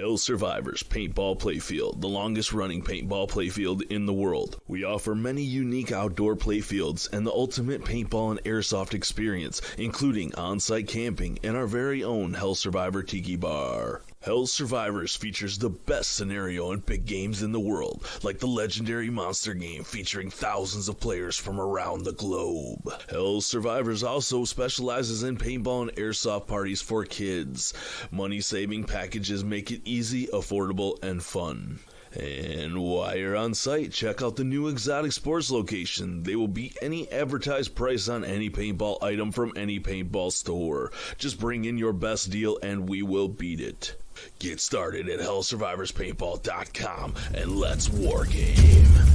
Hell Survivors Paintball Playfield, the longest running paintball playfield in the world. We offer many unique outdoor playfields and the ultimate paintball and airsoft experience, including on-site camping and our very own Hell Survivor Tiki Bar. Hell Survivors features the best scenario and big games in the world, like the legendary monster game featuring thousands of players from around the globe. Hell Survivors also specializes in paintball and airsoft parties for kids. Money-saving packages make it easy, affordable, and fun. And while you're on site, check out the new Exotic Sports location. They will beat any advertised price on any paintball item from any paintball store. Just bring in your best deal and we will beat it. Get started at hellsurvivorspaintball.com and let's wargame.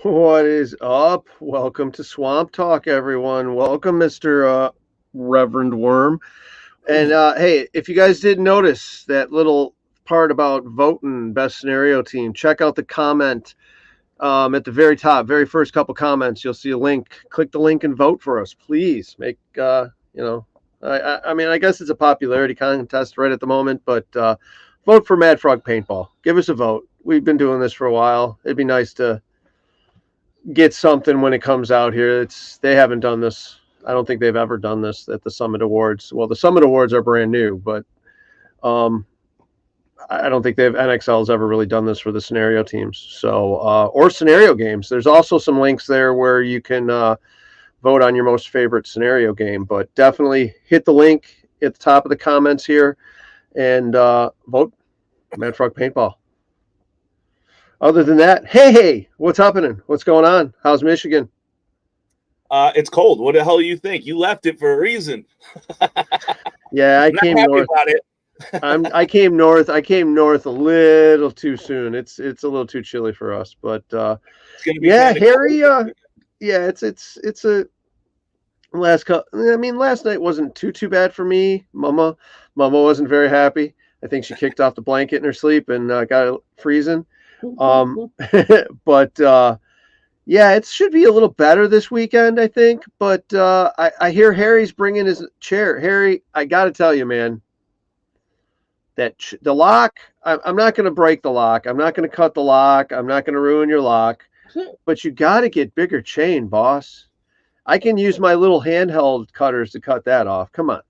What is up? Welcome to Swamp Talk, everyone. Welcome, Mr. Reverend Worm. And hey, if you guys didn't notice that little part about voting best scenario team, check out the comment at the very top, very first couple comments. You'll see a link. Click the link and vote for us, please. Make I mean, I guess it's a popularity contest right at the moment, but vote for Mad Frog Paintball. Give us a vote. We've been doing this for a while. It'd be nice to get something when it comes out here. They haven't done this. I don't think they've ever done this at the Summit Awards. Well, the Summit Awards are brand new, but I don't think NXL's ever really done this for the scenario teams. So or scenario games. There's also some links there where you can vote on your most favorite scenario game, but definitely hit the link at the top of the comments here and vote Mad Frog Paintball. Other than that, hey, what's happening? What's going on? How's Michigan? It's cold. What the hell do you think? You left it for a reason. Yeah, I came north. About it. I came north. I came north a little too soon. It's a little too chilly for us, but it's gonna be Harry. Yeah, it's a last night wasn't too bad for me. Mama wasn't very happy. I think she kicked off the blanket in her sleep and got it freezing. But yeah, it should be a little better this weekend, I think. But I hear Harry's bringing his chair. Harry, I got to tell you, man, that the lock, I'm not going to break the lock. I'm not going to cut the lock. I'm not going to ruin your lock. But you got to get bigger chain, boss. I can use my little handheld cutters to cut that off. Come on.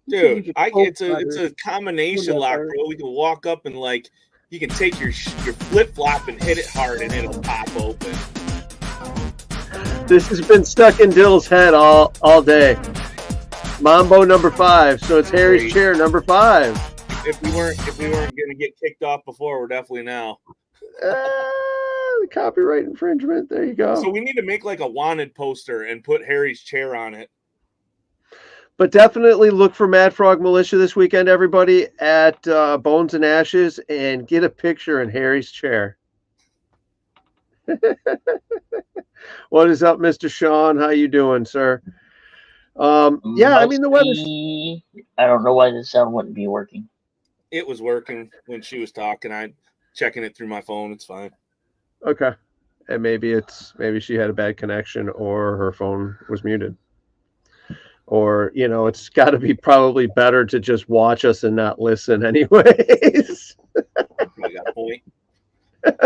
Dude, it's a combination lock, bro. We can walk up and you can take your flip-flop and hit it hard and it'll pop open. This has been stuck in Dill's head all day. Mambo number 5, so it's Harry's chair number 5. If we weren't gonna get kicked off before, we're definitely now. The copyright infringement. There you go. So we need to make a wanted poster and put Harry's chair on it. But definitely look for Mad Frog Militia this weekend, everybody, at Bones and Ashes, and get a picture in Harry's chair. What is up, Mr. Sean? How you doing, sir? Yeah, I mean, the weather's... I don't know why the sound wouldn't be working. It was working when she was talking. I'm checking it through my phone. It's fine. Okay. And maybe she had a bad connection or her phone was muted. Or, it's got to be probably better to just watch us and not listen anyways. You got a point.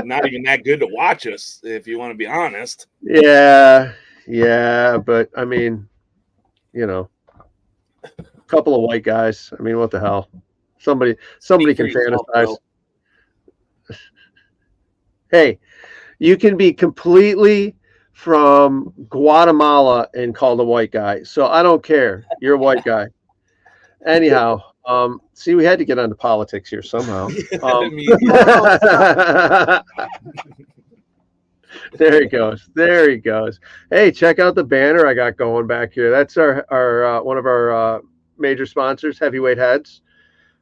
Not even that good to watch us, if you want to be honest. Yeah, but I mean, a couple of white guys. I mean, what the hell? Somebody can fantasize. Hey, you can be completely from Guatemala and called a white guy. So I don't care. You're a white guy. Anyhow, see, we had to get onto politics here somehow. There he goes. Hey, check out the banner I got going back here. That's our one of our major sponsors, Heavyweight Heads.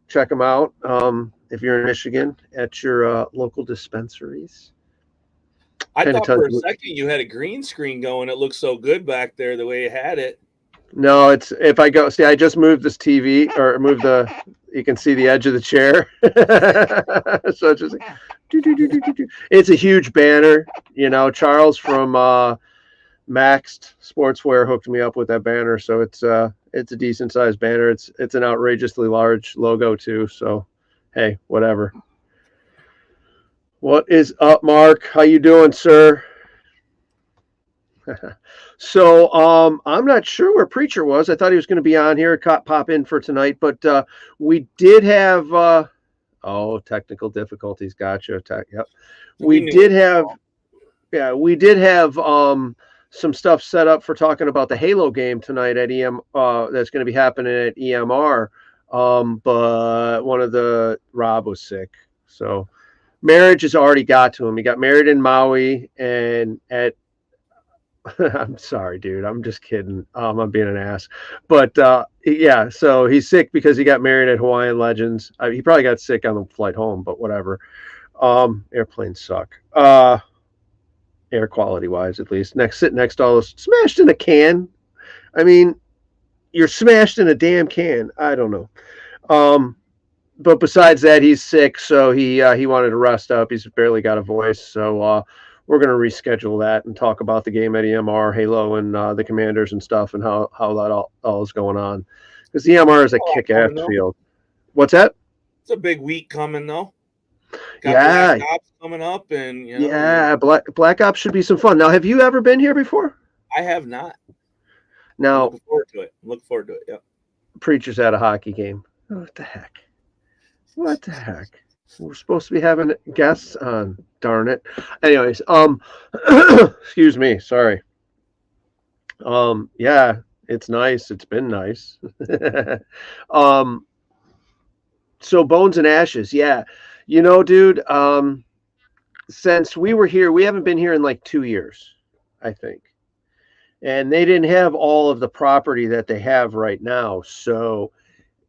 Check them out if you're in Michigan at your local dispensaries. I thought for a second you had a green screen going. It looked so good back there the way you had it. No, it's if I go see, I just moved this TV or moved you can see the edge of the chair. So it's just like, it's a huge banner. Charles from Maxed Sportswear hooked me up with that banner, so it's a decent sized banner. It's an outrageously large logo too. So hey, whatever. What is up, Mark? How you doing, sir? So I'm not sure where Preacher was. I thought he was going to be on here, pop in for tonight, but we did have technical difficulties. Gotcha. Yep. We did have some stuff set up for talking about the Halo game tonight at that's going to be happening at EMR. But Rob was sick, so marriage has already got to him. He got married in Maui and at I'm sorry, dude. I'm just kidding. I'm being an ass. But yeah, so he's sick because he got married at Hawaiian Legends. He probably got sick on the flight home, but whatever. Airplanes suck. Air quality wise, at least. Sitting next to all those smashed in a can. I mean, you're smashed in a damn can. I don't know. But besides that, he's sick, so he wanted to rest up. He's barely got a voice, so we're going to reschedule that and talk about the game at EMR, Halo, and the Commanders and stuff, and how that all is going on. Because EMR is a kick-ass field. What's that? It's a big week coming, though. Got Black Ops coming up, and yeah, Black Ops should be some fun. Now, have you ever been here before? I have not. Now, I'm looking forward to it. Yeah. Preacher's at a hockey game. What the heck? We're supposed to be having guests on. Darn it. Anyways, excuse me. Sorry. Yeah, it's nice. It's been nice. So Bones and Ashes. Yeah. Dude, since we were here, we haven't been here in like 2 years, I think. And they didn't have all of the property that they have right now. So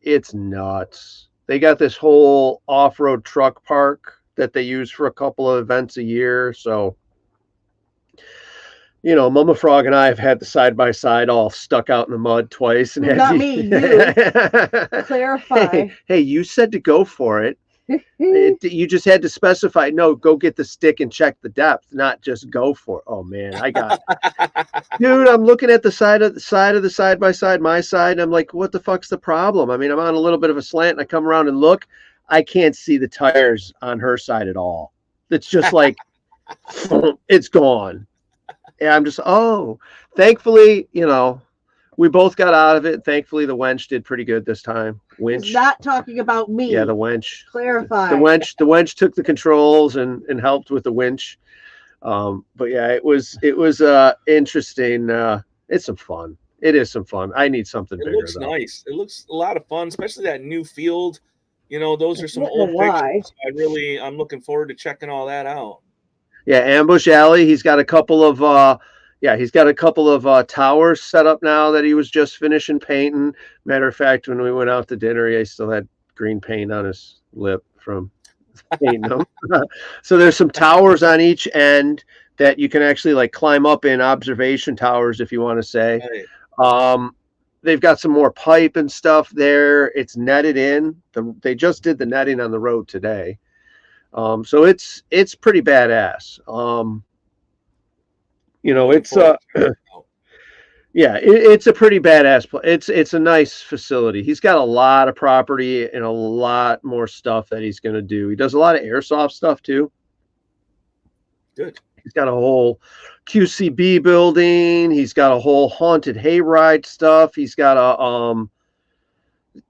it's nuts. They got this whole off-road truck park that they use for a couple of events a year. So, Mama Frog and I have had the side-by-side all stuck out in the mud twice. And not me, you. Clarify. Hey, you said to go for it. You just had to specify, no, go get the stick and check the depth, not just go for it. Oh, man, I got it. Dude, I'm looking at the side of the side-by-side, my side, and I'm like, what the fuck's the problem? I mean, I'm on a little bit of a slant, and I come around and look. I can't see the tires on her side at all. It's just like, it's gone. And I'm just, thankfully, we both got out of it. Thankfully, the wench did pretty good this time. Winch. Not talking about me. Yeah, the wench. Clarify. The wench took the controls and helped with the winch. But yeah, it was interesting. It's some fun. It is some fun. I need something bigger. It looks nice. It looks a lot of fun, especially that new field. Those are some old pictures. I'm looking forward to checking all that out. Yeah, Ambush Alley. He's got a couple of towers set up now that he was just finishing painting. Matter of fact, when we went out to dinner, he still had green paint on his lip from painting them. So there's some towers on each end that you can actually like climb up in, observation towers, if you want to say. Right. They've got some more pipe and stuff there. It's netted in. They just did the netting on the road today. So it's pretty badass. It's a pretty badass place. It's a nice facility. He's got a lot of property and a lot more stuff that he's going to do. He does a lot of airsoft stuff too. Good. He's got a whole QCB building. He's got a whole haunted hayride stuff. He's got a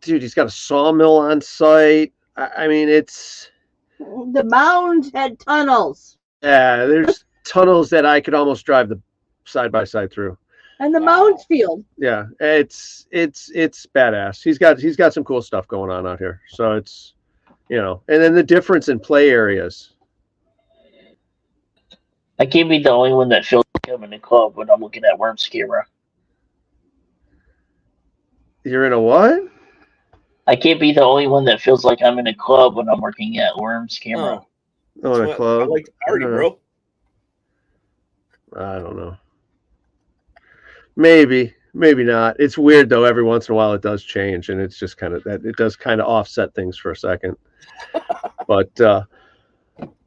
he's got a sawmill on site. I mean, it's The mound had tunnels, there's tunnels that I could almost drive the side by side through. and the Wow. mound's field. Yeah, it's badass. He's got some cool stuff going on out here. So it's, and then the difference in play areas. I can't be the only one that feels like I'm in a club when I'm looking at Worms camera. You're in a what? I can't be the only one that feels like I'm in a club when I'm working at Worms camera. Oh, in a I club? like the party, bro. I don't know. Maybe not. It's weird though. Every once in a while, it does change, and it's just kind of that. It does kind of offset things for a second. But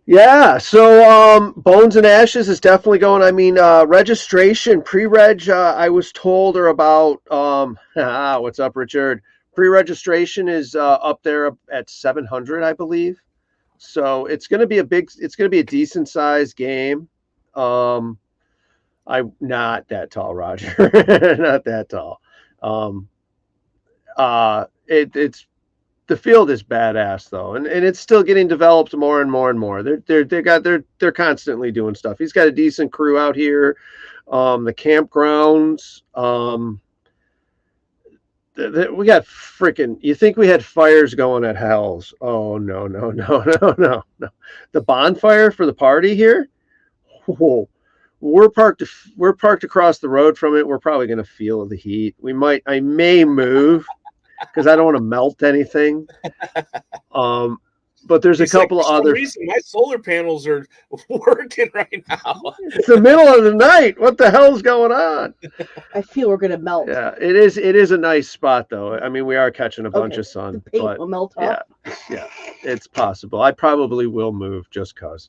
yeah. So Bones and Ashes is definitely going. I mean, registration, pre-reg. I was told are about. What's up, Richard? Pre-registration is up there at 700, I believe. So it's going to be a decent sized game. I'm not that tall, Roger. Not that tall. It's the field is badass though, and it's still getting developed more and more and more. They're constantly doing stuff. He's got a decent crew out here. The campgrounds. We got freaking. You think we had fires going at Hell's? Oh no. The bonfire for the party here. Whoa. We're parked across the road from it. We're probably going to feel the heat. I may move because I don't want to melt anything. But there's a couple of other reason my solar panels are working right now. It's the middle of the night. What the hell's going on? I feel we're gonna melt. Yeah, it is a nice spot though. I mean, we are catching a bunch of sun, The paint but will melt off. yeah, it's possible. I probably will move just cause.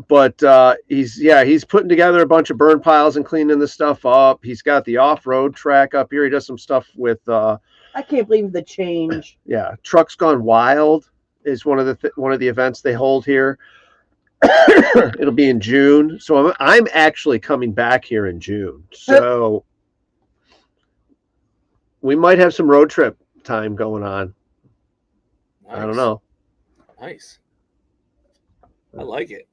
But he's putting together a bunch of burn piles and cleaning the stuff up. He's got the off-road track up here. He does some stuff with I can't believe the change. Trucks Gone Wild is one of the events they hold here. It'll be in June. So I'm actually coming back here in June. So we might have some road trip time going on. Nice. I don't know. Nice. I like it.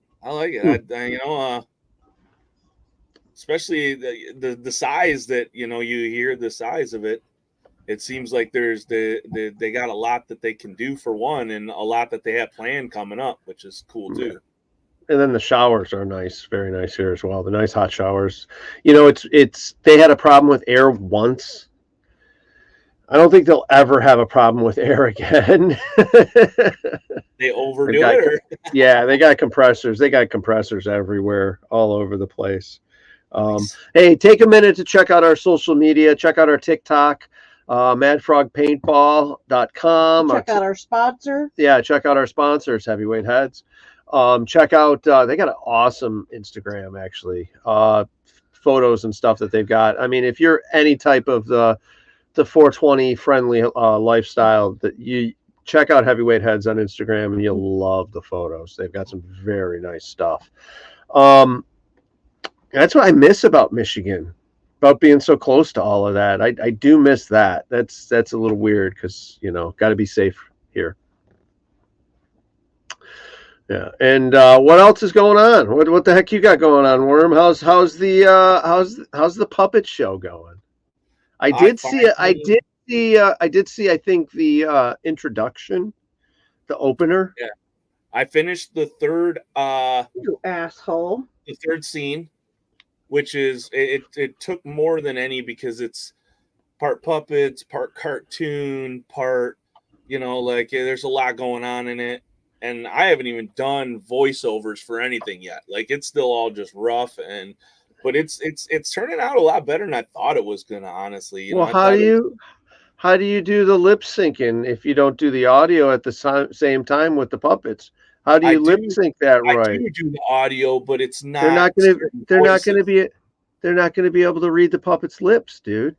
Especially the size that you hear the size of it. It seems like they got a lot that they can do for one, and a lot that they have planned coming up, which is cool too. And then the showers are nice, very nice here as well. The nice hot showers. It's they had a problem with air once. I don't think they'll ever have a problem with air again. They overdo it. Yeah, they got compressors. They got compressors everywhere, all over the place. Nice. Hey, take a minute to check out our social media. Check out our TikTok, madfrogpaintball.com. Check out our sponsor. Yeah, check out our sponsors, Heavyweight Heads. Check out, they got an awesome Instagram, actually. Photos and stuff that they've got. I mean, if you're any type of the 420 friendly lifestyle, that you check out Heavyweight Heads on Instagram and you'll love the photos. They've got some very nice stuff. That's what I miss about Michigan, about being so close to all of that. I do miss that. That's a little weird because got to be safe here. Yeah, and what else is going on? What the heck you got going on, Worm? How's the puppet show going? I did see. I think the introduction, the opener. Yeah, I finished the third. You asshole. The third scene, which is it took more than any because it's part puppets, part cartoon, part there's a lot going on in it, and I haven't even done voiceovers for anything yet. Like it's still all just rough but it's turning out a lot better than I thought it was gonna, honestly. Well, how do you do the lip syncing if you don't do the audio at the same time with the puppets? How do you lip sync that right? I do the audio, but it's not. They're not going to be able to read the puppet's lips, dude.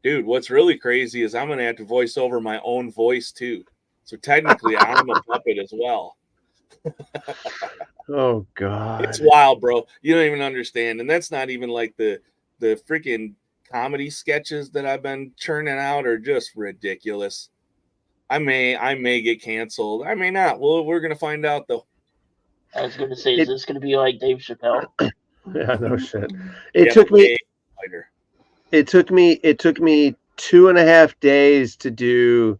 Dude, what's really crazy is I'm going to have to voice over my own voice too. So technically, I'm a puppet as well. Oh God. It's wild, bro. You don't even understand. And that's not even like the freaking comedy sketches that I've been churning out are just ridiculous. I may get canceled. I may not. Well, we're gonna find out though. I was going to say, is this going to be like Dave Chappelle? Yeah, no shit. It took me 2.5 days to do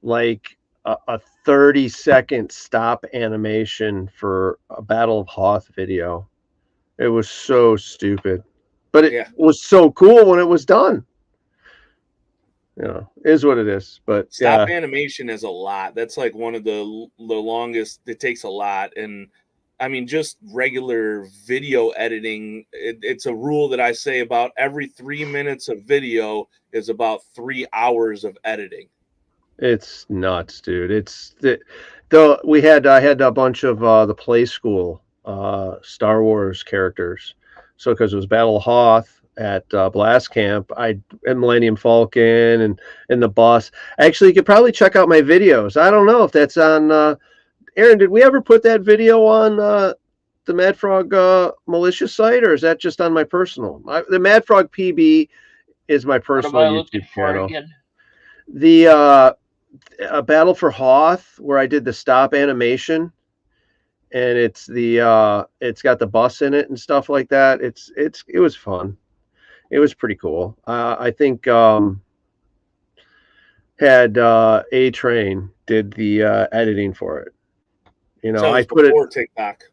like a 30-second stop animation for a Battle of Hoth video. It was so stupid, but it was so cool when it was done. You know, is what it is. But stop animation is a lot. That's like one of the longest. It takes a lot. And I mean, just regular video editing, it's a rule that I say about every 3 minutes of video is about 3 hours of editing. It's nuts, dude. Though I had a bunch of the Play School Star Wars characters. So because it was Battle of Hoth at Blast Camp, and Millennium Falcon and the boss. Actually, you could probably check out my videos. I don't know if that's on Aaron, did we ever put that video on the Mad Frog Militia site, or is that just on my personal? The Mad Frog PB is my personal YouTube channel. The Battle for Hoth, where I did the stop animation, and it's got the bus in it and stuff like that. It was fun. It was pretty cool. I think had A Train did the editing for it. You know, I put it TikTok.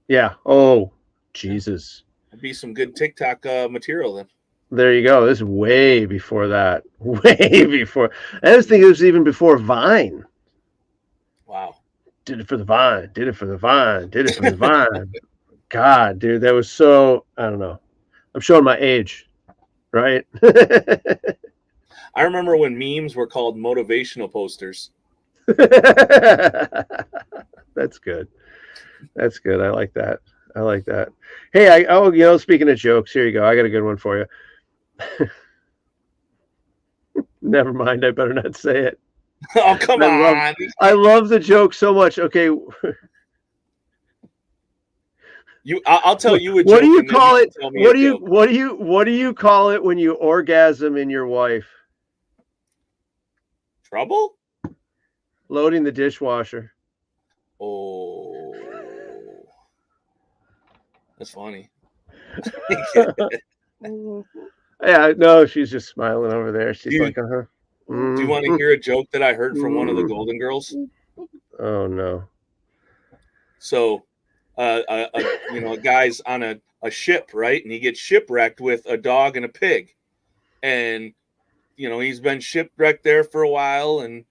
Yeah. Oh, Jesus. It'd be some good TikTok material then. There you go. This is way before that. Way before. I was thinking it was even before Vine. Wow. Did it for the Vine. Did it for the Vine. Did it for the Vine. God, dude, that was so. I don't know. I'm showing my age, right? I remember when memes were called motivational posters. That's good. That's good. I like that. I like that. Hey, speaking of jokes, here you go. I got a good one for you. Never mind. I better not say it. Oh, come on. I love the joke so much. Okay. I'll tell you a joke. What do you call it? What do you call it when you orgasm in your wife? Trouble? Loading the dishwasher. Oh, that's funny. Yeah, no, she's just smiling over there. She's like, Do you want to hear a joke that I heard from one of the Golden Girls? Oh no. So, a guy's on a ship, right? And he gets shipwrecked with a dog and a pig, and he's been shipwrecked there for a while, and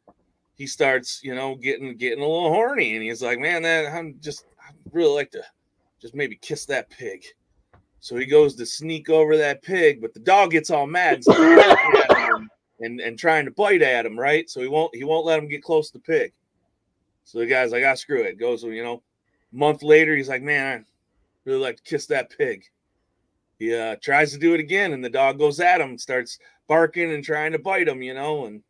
he starts, getting a little horny, and he's like, man, I'd really like to just maybe kiss that pig. So he goes to sneak over that pig, but the dog gets all mad and trying to bite at him, right? So he won't let him get close to the pig. So the guy's like, screw it. Goes, a month later, he's like, man, I'd really like to kiss that pig. He tries to do it again, and the dog goes at him, starts barking and trying to bite him, and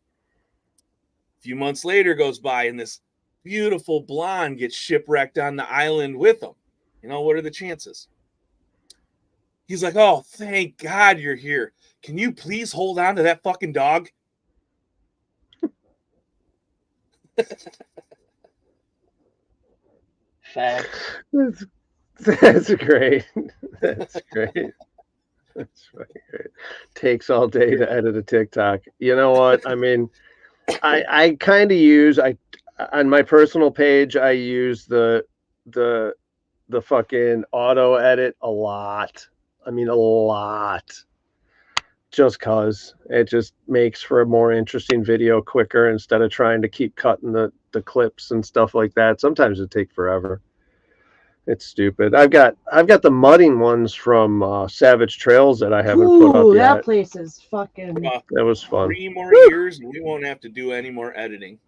a few months later goes by, and this beautiful blonde gets shipwrecked on the island with him. What are the chances? He's like, oh, thank God you're here. Can you please hold on to that fucking dog? Facts. That's great. That's great. That's fucking great. Takes all day to edit a TikTok. You know what? I mean, I kind of use on my personal page, I use the fucking auto edit a lot. I mean, a lot. Just cause it just makes for a more interesting video quicker instead of trying to keep cutting the clips and stuff like that. Sometimes it takes forever. It's stupid. I've got the mudding ones from Savage Trails that I haven't put up yet. That place is fucking. That was fun. 3 more years, and we won't have to do any more editing.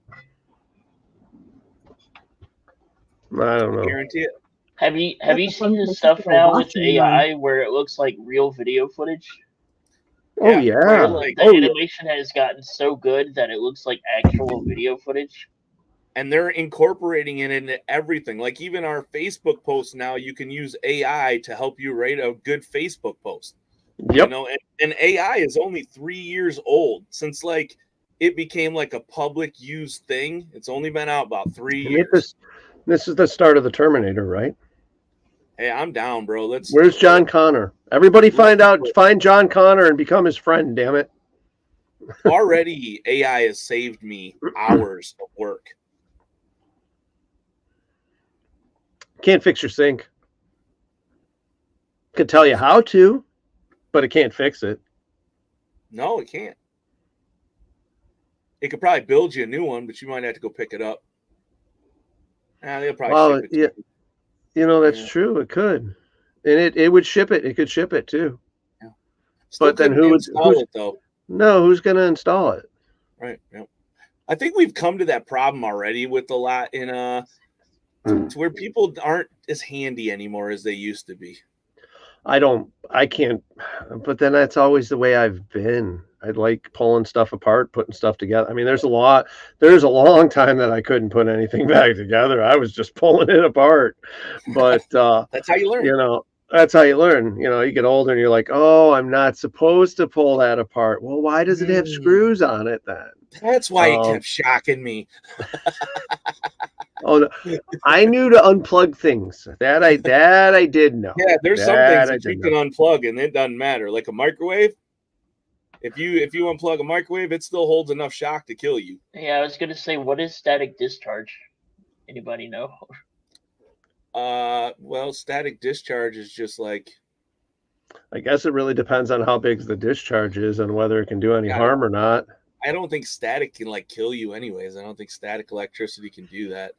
I don't know. I guarantee it. Have you seen this stuff now with AI where it looks like real video footage? Oh yeah. Where, the animation has gotten so good that it looks like actual video footage. and they're incorporating it into everything. Like even our Facebook posts now, you can use AI to help you write a good Facebook post. Yep. You know, and AI is only 3 years old since like it became like a public use thing. It's only been out about 3 years. This is the start of the Terminator, right? Hey, I'm down, bro. Where's John Connor? Everybody find John Connor and become his friend, damn it. Already AI has saved me hours of work. Can't fix your sink. Could tell you how to, but it can't fix it. No, it can't. It could probably build you a new one, but you might have to go pick it up. They'll probably ship it. You know, that's true. It could. And it would ship it. It could ship it too. Yeah. But then who's it though? No, who's going to install it? Right. Yeah. I think we've come to that problem already with a lot in to where people aren't as handy anymore as they used to be. I can't, but then that's always the way I've been. I like pulling stuff apart, putting stuff together. I mean, there's a long time that I couldn't put anything back together. I was just pulling it apart. But that's how you learn. You know, that's how you learn. You know, you get older and you're like, oh, I'm not supposed to pull that apart. Well, why does it have screws on it then? That's why it kept shocking me. Oh, no. I knew to unplug things. That I did know. Yeah, there's some things that you can unplug and it doesn't matter. Like a microwave. If you unplug a microwave, it still holds enough shock to kill you. Yeah, I was gonna say, what is static discharge? Anybody know? Well, static discharge is just like. I guess it really depends on how big the discharge is and whether it can do any harm or not. I don't think static can like kill you anyways. I don't think static electricity can do that.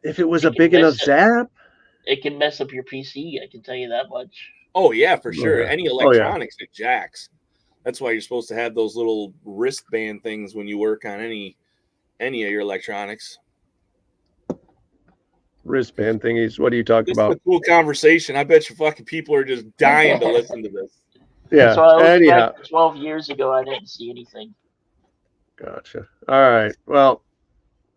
If it was a big enough zap, it can mess up your PC. I can tell you that much. Oh yeah, for sure. Any electronics it jacks. That's why you're supposed to have those little wristband things when you work on any of your electronics. Wristband thingies. What are you talking about? This is a cool conversation. I bet you fucking people are just dying to listen to this. Yeah. So anyhow, 12 years ago, I didn't see anything. Gotcha. All right. Well,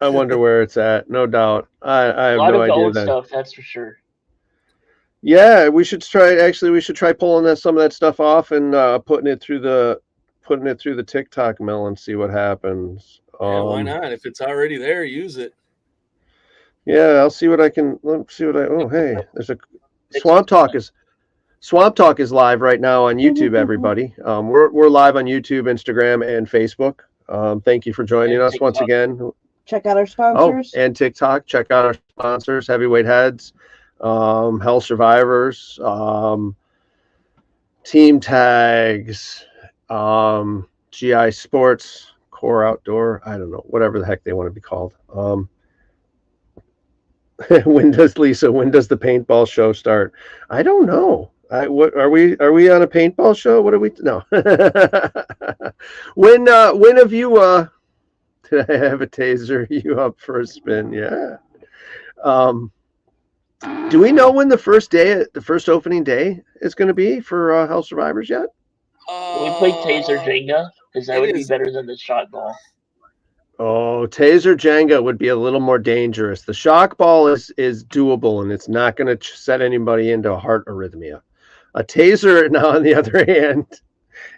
I wonder where it's at. No doubt. I have no idea. Old stuff, that's for sure. Yeah, we should try pulling some of that stuff off and putting it through the TikTok mill and see what happens. Yeah, why not? If it's already there, use it. Yeah, I'll see what I can. Let's see what I. Oh, hey, there's a Swamp Talk is live right now on YouTube. Everybody, we're live on YouTube, Instagram, and Facebook. Thank you for joining us once again. Check out our sponsors. Oh, and TikTok. Check out our sponsors: Heavyweight Heads, Hell Survivors, Team Tags, GI Sports, Core Outdoor. I don't know, whatever the heck they want to be called. When does the paintball show start? I don't know. What are we on a paintball show? What are we? No. When have you? Did I have a taser you up for a spin? Yeah. Do we know when the first opening day is going to be for Hell Survivors yet? Can we play Taser Jenga? Because that would be better than the shot ball. Oh, Taser Jenga would be a little more dangerous. The shock ball is doable, and it's not going to set anybody into a heart arrhythmia. A taser, now on the other hand,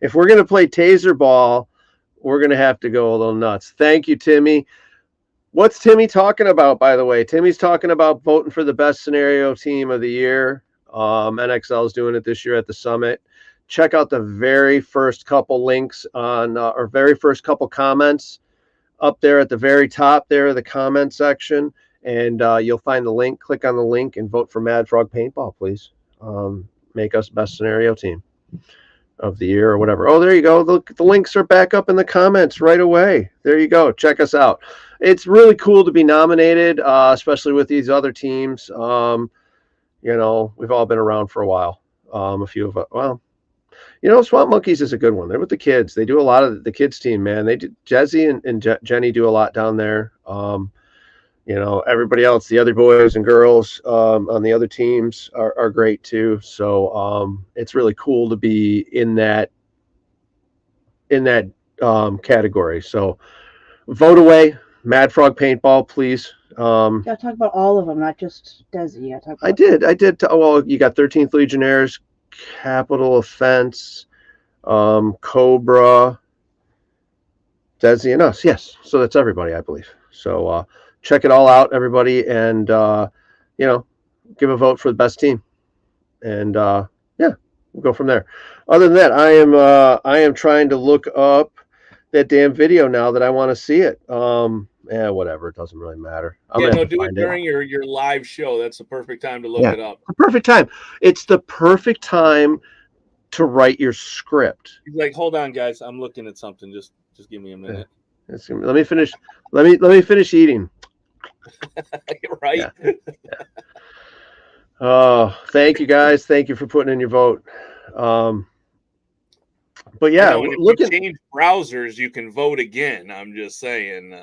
if we're going to play taser ball, we're going to have to go a little nuts. Thank you, Timmy. What's Timmy talking about, by the way? Timmy's talking about voting for the best scenario team of the year. NXL is doing it this year at the summit. Check out the very first couple links on, or very first couple comments up there at the very top there, the comment section, and you'll find the link. Click on the link and vote for Mad Frog Paintball, please. Make us best scenario team of the year or whatever. Oh, there you go. The links are back up in the comments right away. There you go. Check us out. It's really cool to be nominated, especially with these other teams. You know, we've all been around for a while. A few of us. Well, you know, Swamp Monkeys is a good one. They're with the kids. They do a lot of the kids team, man. They do. Jesse and Jenny do a lot down there. You know, everybody else, the other boys and girls on the other teams are great too. So it's really cool to be in that category. So vote away. Mad Frog Paintball, please. You gotta talk about all of them, not just Desi. You gotta talk about I did. Well, you got 13th Legionnaires, Capital Offense, Cobra, Desi, and us. Yes, so that's everybody, I believe. So check it all out, everybody, and give a vote for the best team, and we'll go from there. Other than that, I am trying to look up that damn video now that I want to see it. Whatever, it doesn't really matter. Do it during your live show. That's the perfect time to look it up. The perfect time. It's the perfect time to write your script. He's like, hold on, guys, I'm looking at something. Just give me a minute. Let me finish. Let me finish eating. Right. Yeah. Oh, thank you guys. Thank you for putting in your vote. But yeah, if you change browsers, you can vote again. I'm just saying.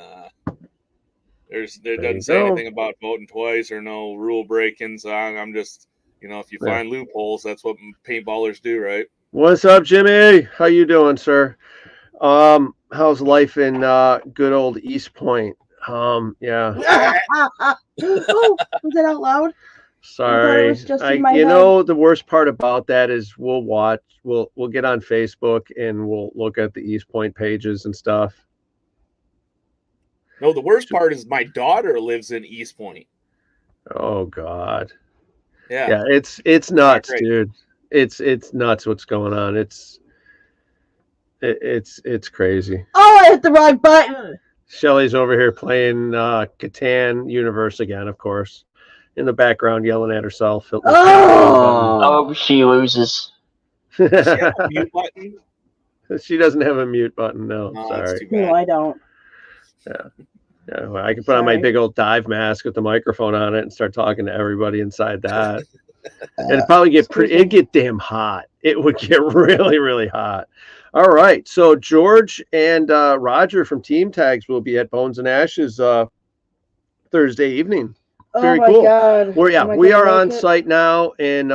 There doesn't say anything about voting twice or no rule breaking. So I'm just, if you find loopholes, that's what paintballers do, right? What's up, Jimmy? How you doing, sir? How's life in good old East Point? Yeah. Oh, was that out loud? Sorry. The worst part about that is we'll get on Facebook and we'll look at the East Point pages and stuff. No, the worst part is my daughter lives in East Point. Oh God. Yeah. It's nuts, dude. It's nuts what's going on. It's crazy. Oh, I hit the wrong button. Shelly's over here playing Catan Universe again, of course. In the background, yelling at herself. Oh, she loses. Does she have a mute button? She doesn't have a mute button. No, sorry. No, I don't. Yeah, well, I can put on my big old dive mask with the microphone on it and start talking to everybody inside that. And it'd probably it'd get damn hot. It would get really, really hot. All right. So George and Roger from Team Tags will be at Bones and Ashes Thursday evening. Very cool. God. We are on site now. And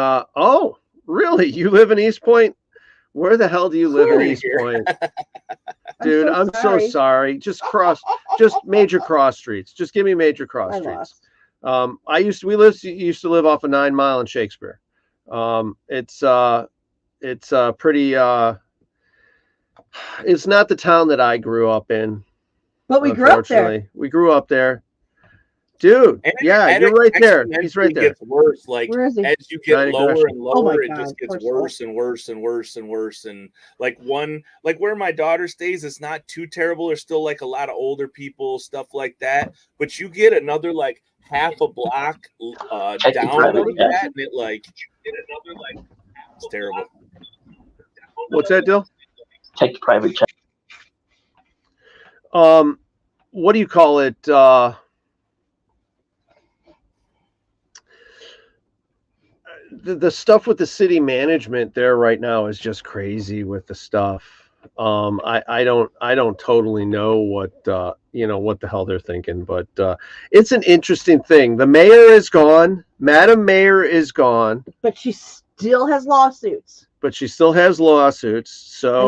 really? You live in East Point? Where the hell do you live in East Point? Dude, I'm so sorry. Just major cross streets. Just give me major cross streets. We used to live off of 9 Mile in Shakespeare. It's pretty it's not the town that I grew up in. But we grew up there. We grew up there. Dude, you're right there. He's right there. It gets worse. Like as you get lower and lower, it just gets worse and worse and worse and worse. And like where my daughter stays, it's not too terrible. There's still like a lot of older people, stuff like that. But you get another like half a block down from that, and it's terrible. What's that, Dill? Take the private check. What do you call it? The stuff with the city management there right now is just crazy with the stuff. I don't totally know what what the hell they're thinking, but it's an interesting thing. The mayor is gone. Madam Mayor is gone. But she still has lawsuits. So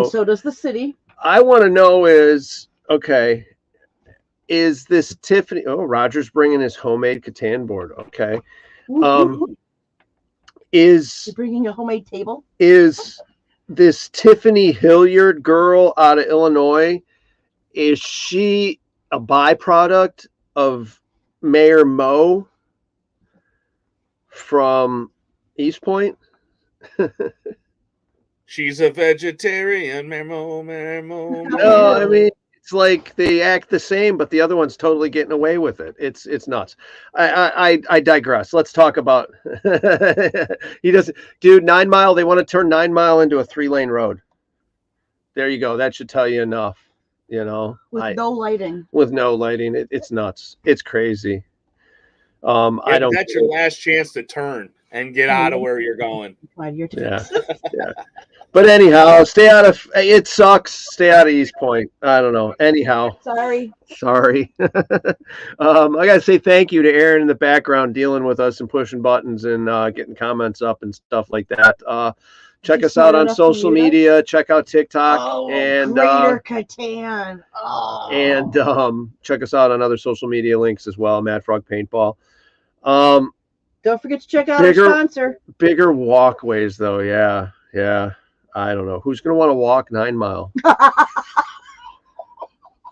and so does the city. I want to know is this Tiffany? Oh, Roger's bringing his homemade Catan board. Okay. Is you're bringing a homemade table? Is this Tiffany Hilliard girl out of Illinois? Is she a byproduct of Mayor Mo from East Point? She's a vegetarian, Mayor Mo. No, I mean it's like they act the same, but the other one's totally getting away with it. It's nuts. I digress. Let's talk about. He doesn't, dude. 9 Mile. They want to turn 9 Mile into a 3-lane road. There you go. That should tell you enough. With no lighting. With no lighting, it's nuts. It's crazy. I don't. That's your last chance to turn and get out of where you're going. Yeah. But anyhow, stay out of it. Sucks. Stay out of East Point. I don't know. Anyhow, sorry. I gotta say thank you to Aaron in the background dealing with us and pushing buttons and getting comments up and stuff like that. Check You us out smart on enough to social mute us? media. Check out TikTok Oh, and Greater Catan. Oh. check us out on other social media links as well. Mad Frog Paintball. Don't forget to check out our Bigger- sponsor. Bigger walkways though. Yeah. I don't know who's gonna want to walk 9 Mile.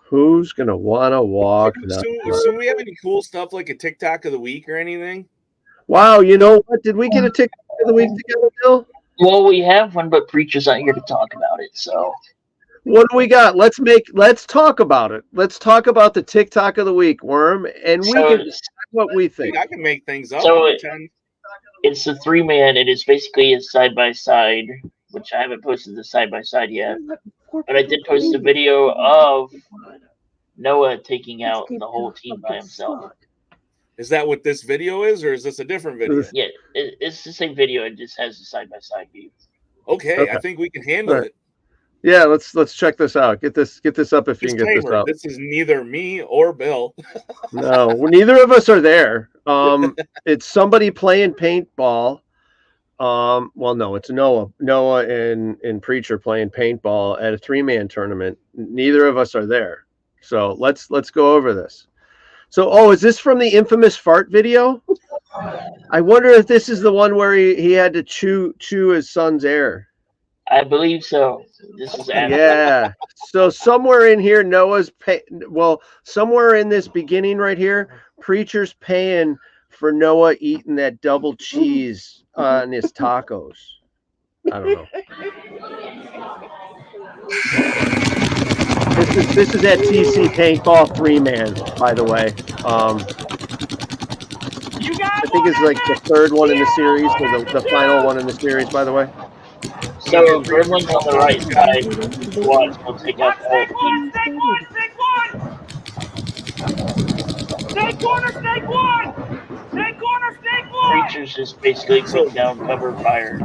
Who's gonna want to walk? So we have any cool stuff like a TikTok of the week or anything? Wow, you know what? Did we get a TikTok of the week together, Bill? Well, we have one, but Preacher's not here to talk about it. So What do we got? Let's talk about it. Let's talk about the TikTok of the week, Worm, and we So- can decide what we think. I can make things up. So pretend. it's a 3-man. It is basically a side-by-side, which I haven't posted the side-by-side yet. But I did post a video of Noah taking out the whole team by himself. Is that what this video is, or is this a different video? Yeah, it's the same video. It just has the side-by-side view. Okay, I think we can handle Right. it. Yeah, let's check this out. Get this up if you can get this Disclaimer, up. this is neither me or Bill. No, neither of us are there. It's somebody playing paintball. Well, no, it's Noah and Preacher playing paintball at a 3-man tournament. Neither of us are there. So let's go over this. So, is this from the infamous fart video? I wonder if this is the one where he had to chew his son's air. I believe so. This is after. Yeah. So somewhere in here, somewhere in this beginning right here, Preacher's paying for Noah eating that double cheese on his tacos. I don't know. This is at TC Paintball 3-man, by the way. I think it's like the third one in the series, or the final one in the series, by the way. So Gremlin's on the right side. Watch, we'll take out the whole team. Snake corner, snake one! Snake corner, snake one! Preacher's just basically putting down cover fire.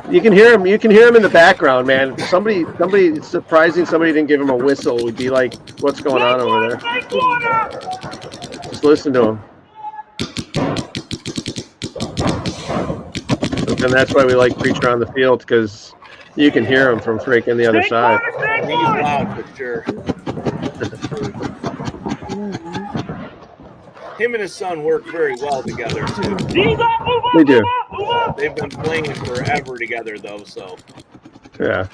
You can hear him. You can hear him in the background, man. Somebody. It's surprising somebody didn't give him a whistle. We'd be like, "What's going on over there?" Snake corner! Just listen to him. And that's why we like Preacher on the field, because you can hear him from freaking the other Snake side. corner, snake He's one! loud for sure. Him and his son work very well together too. Knees up, move up, They do. move up, move up! They've been playing forever together though, so Yeah.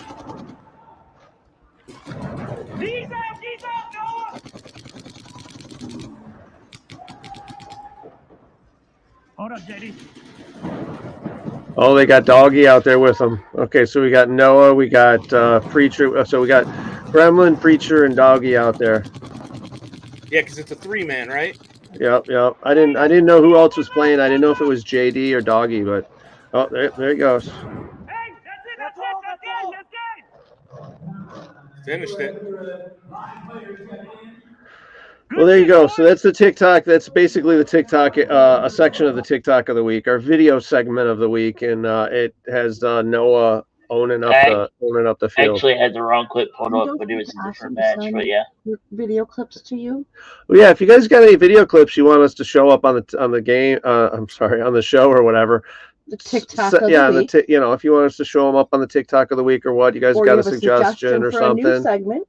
Knees up, Noah! Hold up, JD. Oh, they got Doggy out there with them. Okay, so we got Noah, we got Preacher. So we got Gremlin, Preacher, and Doggy out there. yeah, because it's a 3-man, right? Yep. I didn't know who else was playing. I didn't know if it was JD or Doggy, but there he goes. Hey, that's it! Finished it. Well, there you go. So that's the TikTok. That's basically the TikTok, a section of the TikTok of the week, our video segment of the week, and it has Noah owning up the I field. actually had the wrong clip pulled up, Don't but it was a ask different him to match. send But yeah, video clips to you. Well, yeah, if you guys got any video clips you want us to show up on the game, on the show or whatever. The TikTok So- of yeah, the week. if you want us to show them up on the TikTok of the week or what, you guys Or got you a have suggestion or for a new something? segment.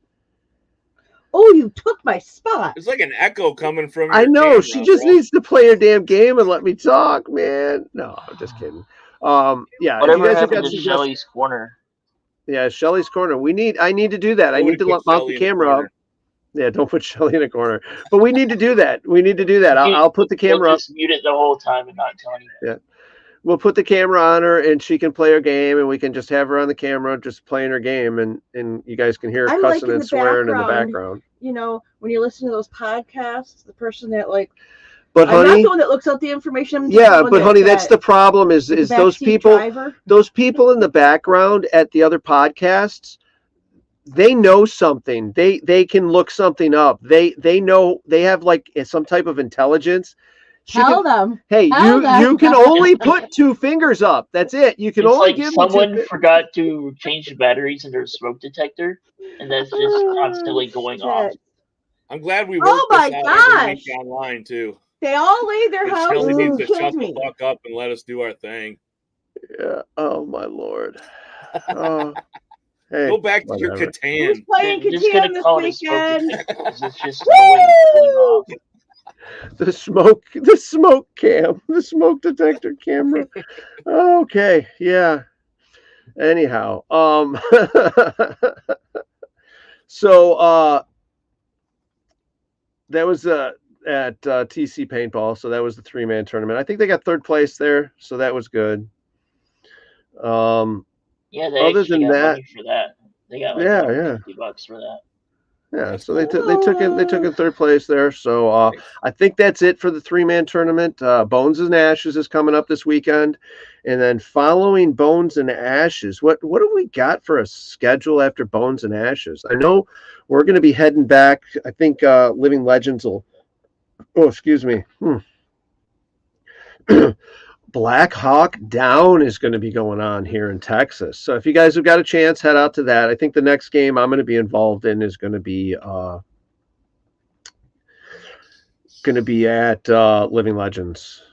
Oh, you took my spot. There's like an echo coming from. I your know camera, she just bro. needs to play her damn game and let me talk, man. No, I'm just kidding. Yeah, if you whatever guys have happened got to suggestions, Shelly's corner? yeah, Shelly's corner. I need to do that. I need to wouldn't put mount Shelly the in camera up. corner. Yeah, don't put Shelly in a corner. But we need to do that. I'll put the You'll camera up. just mute it the whole time and not tell anyone. We'll put the camera on her and she can play her game and we can just have her on the camera just playing her game and you guys can hear her I'm like cussing in and the swearing in the background. background. You know, when you listen to those podcasts, the person that But I'm not honey, the one that looks up the information. I'm just yeah, the one but honey, that's the that problem is those backseat people driver. those people in the background at the other podcasts, they know something. They can look something up. They know, they have like some type of intelligence. Tell them. Hey, tell them. you can only put 2 fingers up. That's it. You can It's only like give someone me 2 forgot to change the batteries in their smoke detector, and that's just constantly going off. Shit. I'm glad we Oh worked this my out every week gosh. online too. They all leave their And house Shelly and needs to kill shut me. the fuck up and let us do our thing. Yeah. Oh my Lord. Hey, Go back to your whatever. Who's Catan. playing They're just Catan gonna this call it a smoke weekend? detector 'cause it's just no way to cooling off. The smoke detector camera. Okay, yeah. Anyhow, so that was at TC Paintball, so that was the 3-man tournament. I think they got third place there, so that was good. Yeah, they Other actually than got that, money for that. They got like yeah, $150 for that. yeah. That's So cool. they took in third place there. So I think that's it for the 3-man tournament. Bones and Ashes is coming up this weekend, and then following Bones and Ashes, what do we got for a schedule after Bones and Ashes? I know we're going to be heading back. I think Living Legends will. Oh, excuse me. Black Hawk Down is going to be going on here in Texas. So if you guys have got a chance, head out to that. I think the next game I'm going to be involved in is going to be at Living Legends.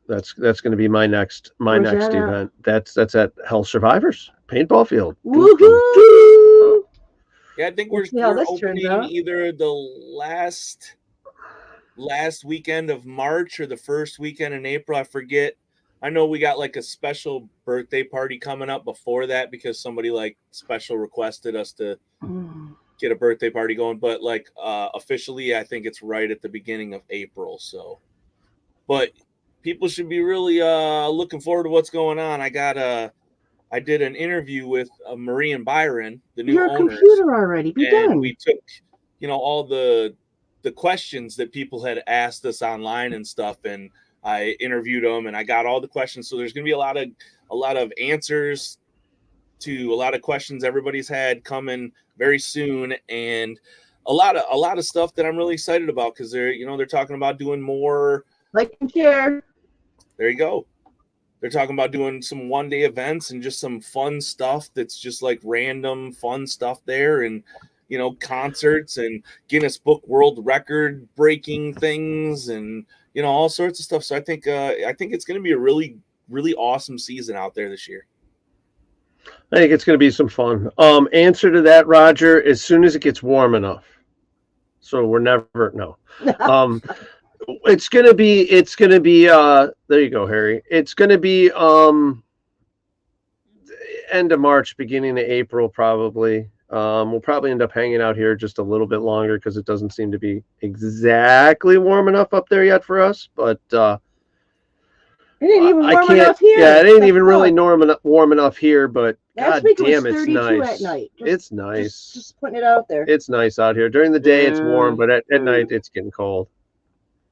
That's going to be my next Where's that at? event. That's at Hell Survivors Paintball Field. Woohoo! Yeah, I think We'll see how we're this turns opening out. either the last weekend of March or the first weekend in April. I forget. I know we got like a special birthday party coming up before that because somebody like special requested us to get a birthday party going. But like officially, I think it's right at the beginning of April. So, but people should be really looking forward to what's going on. I did an interview with Marie and Byron, the new You're a owners, computer already. Be and done. we took, all the questions that people had asked us online and stuff, and I interviewed them, and I got all the questions. So there's going to be a lot of answers to a lot of questions everybody's had coming very soon, and a lot of stuff that I'm really excited about because they're talking about doing more. Like and share. There you go. They're talking about doing some one-day events and just some fun stuff that's just like random fun stuff there, and concerts and Guinness Book World Record breaking things and all sorts of stuff. So I think it's going to be a really, really awesome season out there this year. I think it's going to be some fun. Answer to that, Roger, as soon as it gets warm enough. So we're never no. It's gonna be there you go, Harry. It's gonna be end of March, beginning of April, probably. We'll probably end up hanging out here just a little bit longer because it doesn't seem to be exactly warm enough up there yet for us. But it ain't even warm enough here. Yeah, it ain't even really warm enough here. But last God week damn, it was it's 32 nice. at night. It's nice. Just putting it out there. It's nice out here. During the day, it's warm, but at night, it's getting cold.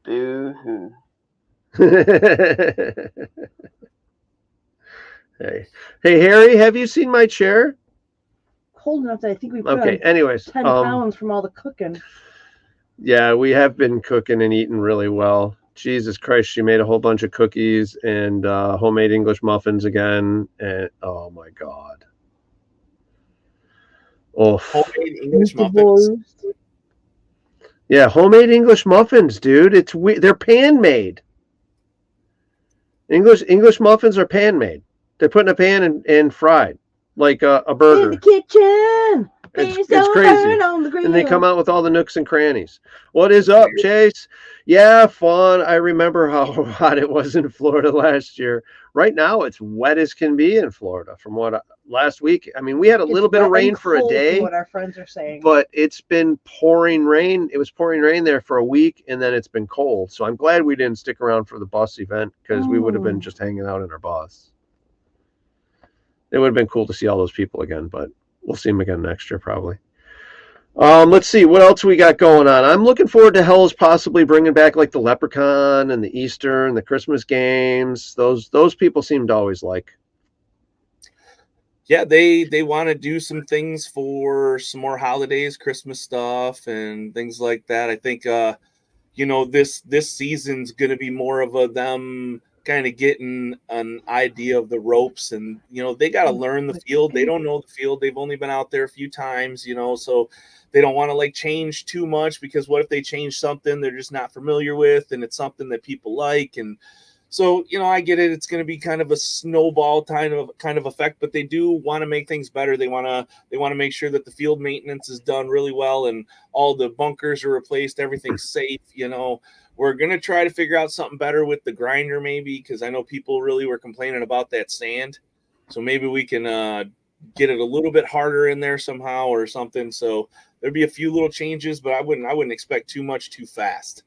Boo-hoo. Hey, Harry, have you seen my chair? Cold enough that I think we put Okay. on Anyways, 10 pounds from all the cooking. yeah, we have been cooking and eating really well. Jesus Christ, she made a whole bunch of cookies and homemade English muffins again, and oh my God. Oh, homemade English muffins. Yeah, homemade English muffins, dude. They're pan made. English muffins are pan made. They're put in a pan and fried like a burger. In the kitchen. It's crazy. And they come out with all the nooks and crannies. What is up, Chase? Yeah, fun. I remember how hot it was in Florida last year. Right now, it's wet as can be in Florida. From last week, I mean, we had a little bit of rain for a day. What our friends are saying. But it's been pouring rain. It was pouring rain there for a week, and then it's been cold. So I'm glad we didn't stick around for the bus event because we would have been just hanging out in our bus. It would have been cool to see all those people again, but we'll see them again next year probably. Let's see what else we got going on. I'm looking forward to Hell's possibly bringing back like the Leprechaun and the Easter and the Christmas games. Those people seem to always like. Yeah, they want to do some things for some more holidays, Christmas stuff and things like that. I think this season's going to be more of them kind of getting an idea of the ropes, and they got to learn the field. They don't know the field. They've only been out there a few times, so they don't want to like change too much because what if they change something they're just not familiar with and it's something that people like, and So, I get it. It's going to be kind of a snowball kind of effect, but they do want to make things better. They want to make sure that the field maintenance is done really well and all the bunkers are replaced. Everything's safe. We're going to try to figure out something better with the grinder, maybe, because I know people really were complaining about that sand. So maybe we can get it a little bit harder in there somehow or something. So there'd be a few little changes, but I wouldn't expect too much too fast.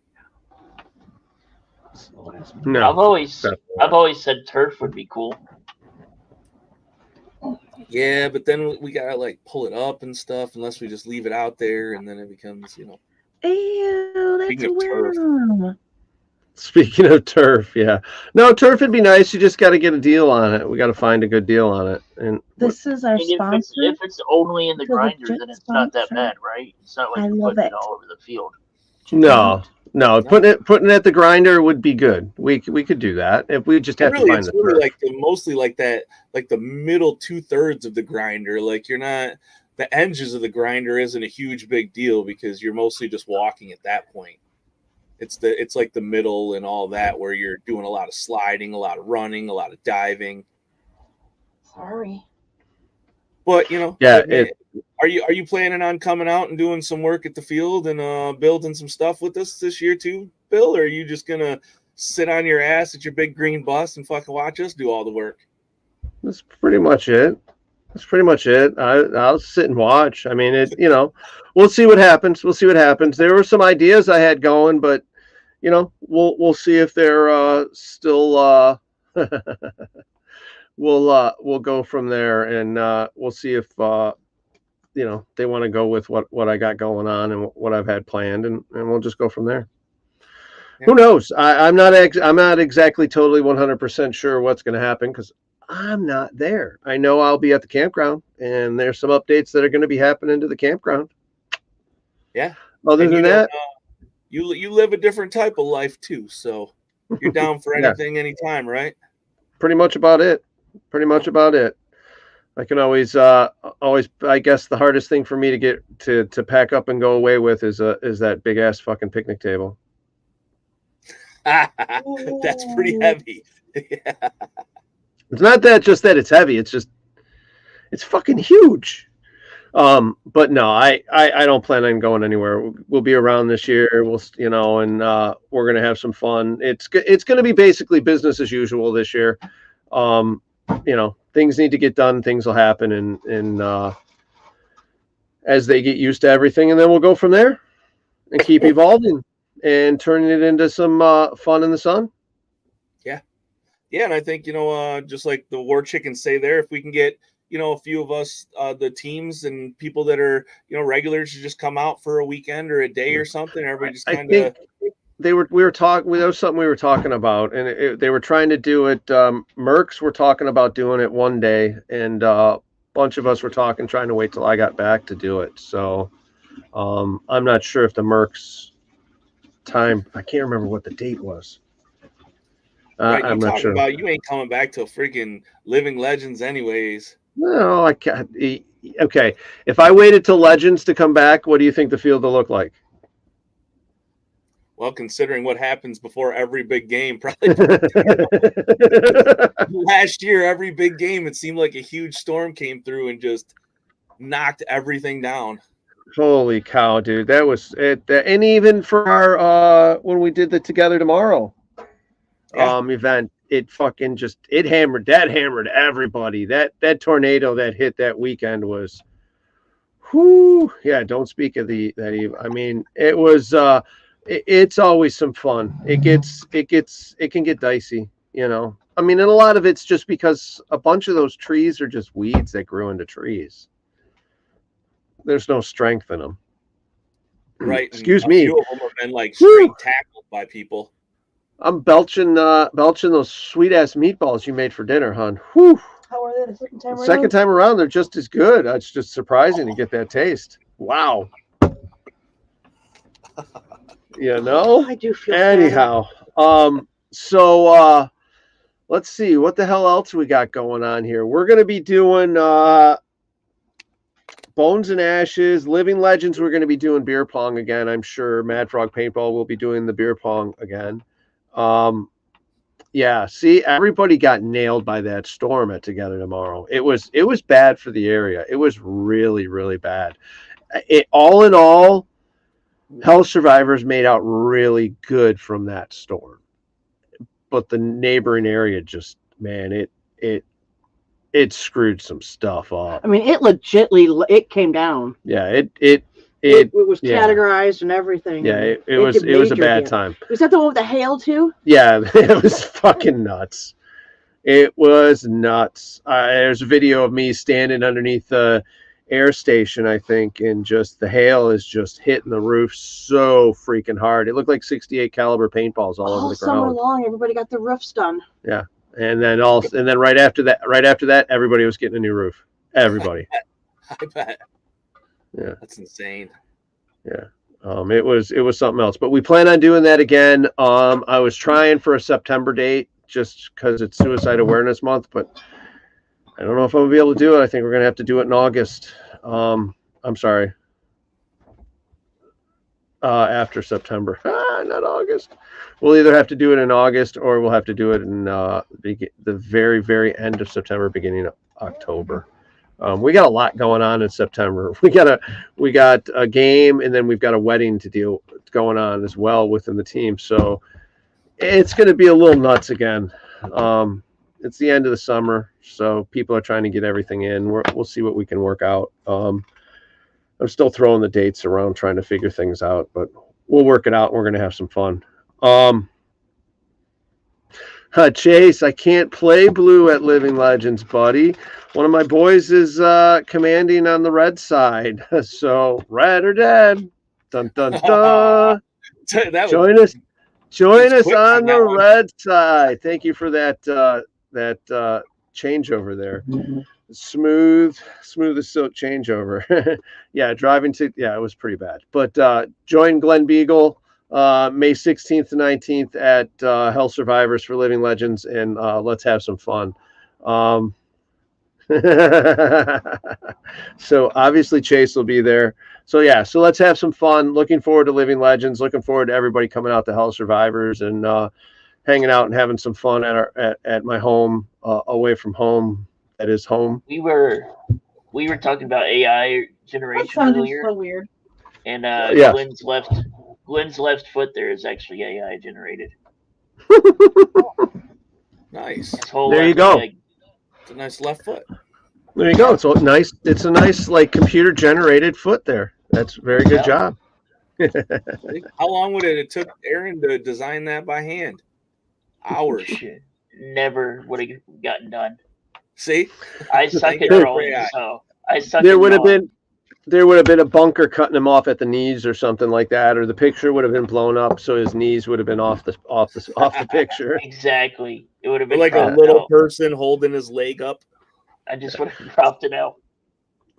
No, I've always said turf would be cool. Yeah, but then we gotta like pull it up and stuff, unless we just leave it out there, and then it becomes, Ew, that's Speaking of turf. weird. Speaking of turf, yeah. No, turf would be nice. You just got to get a deal on it. We got to find a good deal on it. And This is our I mean, sponsor. if it's only in the So the grinder, jet then it's not that sponsor. bad, right? It's not like I you're love putting it. it all over the field. no, putting it at the grinder would be good. We could do that if we just have to find it's the really turf. like mostly like that, like the middle 2/3 of the grinder. Like you're not, the edges of the grinder isn't a huge big deal because you're mostly just walking at that point. It's like the middle and all that where you're doing a lot of sliding, a lot of running, a lot of diving. Sorry. But Yeah, are you planning on coming out and doing some work at the field and building some stuff with us this year too, Bill? Or are you just gonna sit on your ass at your big green bus and fucking watch us do all the work? That's pretty much it. I'll sit and watch. I mean, we'll see what happens. There were some ideas I had going, but we'll see if they're still. We'll go from there, and we'll see if they want to go with what I got going on and what I've had planned, and we'll just go from there. Yeah. Who knows? I'm not exactly totally 100% sure what's going to happen because I'm not there. I know I'll be at the campground, and there's some updates that are going to be happening to the campground. Yeah. Other than that, you live a different type of life too, so you're down for Yeah. anything, anytime, right? pretty much about it. I can always, I guess the hardest thing for me to get to pack up and go away with is that big ass fucking picnic table. That's pretty heavy. Yeah. It's not just that it's heavy. It's just, it's fucking huge. But no, I don't plan on going anywhere. We'll be around this year. And we're going to have some fun. It's going to be basically business as usual this year. Things need to get done. Things will happen. And as they get used to everything, and then we'll go from there and keep evolving and turning it into some fun in the sun. Yeah, and I think, just like the War Chickens say there, if we can get, a few of us, the teams and people that are, regulars to just come out for a weekend or a day or something, everybody just kind of. There was something we were talking about, and they were trying to do it. Mercs were talking about doing it one day, and a bunch of us were trying to wait till I got back to do it. So I'm not sure if the Mercs time, I can't remember what the date was. Right, I'm not sure. About you ain't coming back till freaking Living Legends anyways. No, I can't. Okay, if I waited till Legends to come back, what do you think the field will look like? Well, considering what happens before every big game, probably last year, every big game, it seemed like a huge storm came through and just knocked everything down. Holy cow, dude. That was it. And even for our, when we did the Together Tomorrow event, it fucking hammered everybody. That tornado that hit that weekend was, whoo, yeah, don't speak of that. I mean, it was, it's always some fun. It can get dicey, I mean, and a lot of it's just because a bunch of those trees are just weeds that grew into trees. There's no strength in them. Right. Excuse a me. Few of them have been like straight tackled by people. I'm belching those sweet ass meatballs you made for dinner, hon. Whew. How are they the second time around? Second time around, they're just as good. It's just surprising to get that taste. Wow. I do feel Anyhow, so let's see what the hell else we got going on here. We're gonna be doing Bones and Ashes, Living Legends. We're gonna be doing beer pong again. I'm sure Mad Frog Paintball will be doing the beer pong again. Yeah, see, everybody got nailed by that storm at Together Tomorrow. It was bad for the area. It was really, really bad. All in all, Hell Survivors made out really good from that storm. But the neighboring area just, man, it screwed some stuff up. I mean, it came down. Yeah, It was yeah. categorized and everything. Yeah, and it was did a major bad damage. time. Was that the one with the hail too? Yeah, it was fucking nuts. It was nuts. There's a video of me standing underneath the air station, I think, and just the hail is just hitting the roof so freaking hard. It looked like 68 caliber paintballs all over the summer ground. long, everybody got the roofs done. Yeah, and then right after that, everybody was getting a new roof. Everybody. I bet. Yeah, that's insane. Yeah. It was something else, but we plan on doing that again. I was trying for a September date just because it's Suicide Awareness Month, but I don't know if I'm gonna be able to do it. I think we're gonna have to do it in August. I'm sorry. After September, not August. We'll either have to do it in August or we'll have to do it in the very, very end of September, beginning of October. We got a lot going on in September. We got a game, and then we've got a wedding to deal going on as well within the team. So it's going to be a little nuts again. It's the end of the summer, so people are trying to get everything in. We'll see what we can work out. I'm still throwing the dates around, trying to figure things out, but we'll work it out. We're going to have some fun. Chase, I can't play blue at Living Legends, buddy. One of my boys is commanding on the red side. So red or dead. Dun dun dun. Join us on the red side. Thank you for that changeover there. Smooth as silk changeover. Yeah, it was pretty bad. But join Glenn Beagle May 16th to 19th at Hell Survivors for Living Legends, and let's have some fun. So obviously Chase will be there. So yeah, so let's have some fun. Looking forward to Living Legends. Looking forward to everybody coming out to Hell Survivors and hanging out and having some fun at my home, away from home. That is home. We were talking about AI generation earlier. So weird. And yeah. Glenn's left foot there is actually AI generated. Nice. There you go. It's a nice left foot. There you go. It's a nice like computer generated foot there. That's a very good job. How long would it took Aaron to design that by hand? Hours. Never would have gotten done. See, I suck at drawing, so I suck. There would have been a bunker cutting him off at the knees or something like that, or the picture would have been blown up, so his knees would have been off the picture. Exactly. It would have been like a little person holding his leg up. I just would have cropped it out.